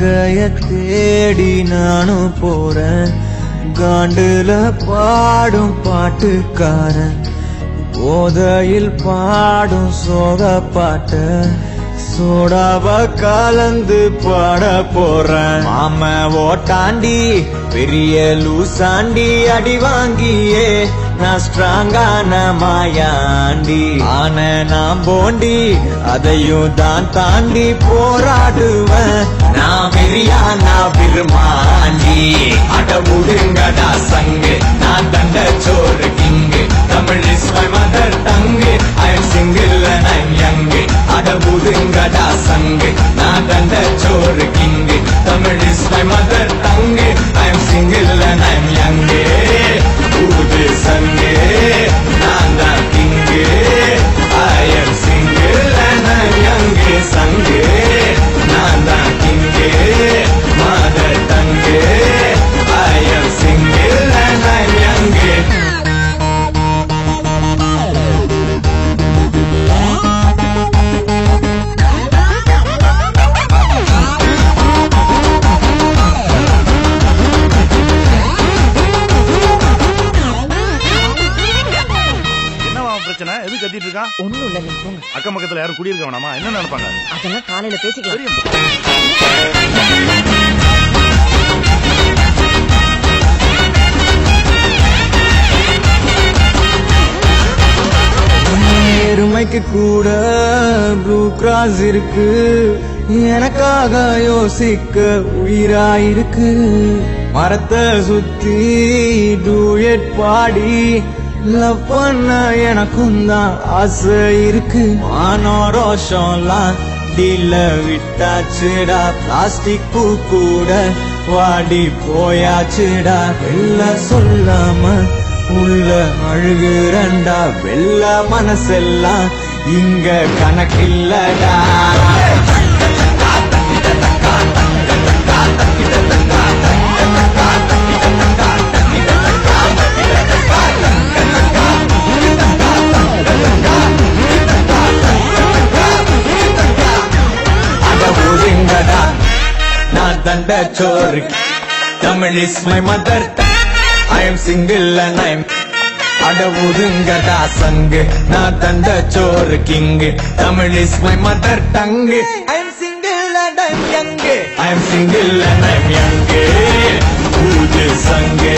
வாழ்க்கைய தேடி நானும் போறேன். காண்டுல பாடும் பாட்டுக்காரன், போதையில் பாடும் சோக பாட்ட சோடாவ கலந்து பாட போறேன். மாம ஓட்டாண்டி பெரிய லூசாண்டி, அடி வாங்கியே நான் ஸ்ட்ராங்கான மாயாண்டி. ஆன நான் போண்டி அதையும் தான் தாண்டி போராடுவேன். நான் வெறியா நான் விரும்மாண்டி. அட முடுங்கடா சங்கு, நான் தண்ட சோறு king. Tamil is my mother tongue, I am single and I am young. அட முடுங்கடா சங்கு, நான் தண்ட சோறு king. Tamil is my mother tongue, I am single and I am young. ஊது சங்கு, நான் தான் king. I am single and I am young. சங்கு, நான் தான் king. Mother tongue, I am single and I am young. எது கத்திட்டு இருக்கா? ஒண்ணும் இல்ல, நீங்க போங்க. அக்கம் பக்கத்துல யாரும் குடியிருக்க வேணாமா? என்ன நினைப்பாங்க? அதெல்லாம் காலையில பேசிக்கலாம். எருமைக்கு கூட ப்ளூ கிராஸ் இருக்கு, எனக்காக யோசிக்க உயிராயிருக்கு. மரத்தை சுத்தி டூயட் பாடி லவ் பண்ண எனக்கும் தான் ஆசை இருக்கு. மானோரோஷம்லாம் டீல விட்டாச்சுடா, பிளாஸ்டிக் பூ கூட வாடி போயாச்சுடா. வெள்ள சொல்லாம உள்ள அழுகுறண்டா, வெள்ள மனசெல்லாம் இங்க கணக்கில்லடா. நான் தண்ட சோறு, Tamil is my mother tongue, I am single and I am. அட ஒதுங்கடா சங்கு, நான் தண்ட சோறு king. Tamil is my mother tongue, I am single and I am young. I am single and I am young. ஊது சங்கு.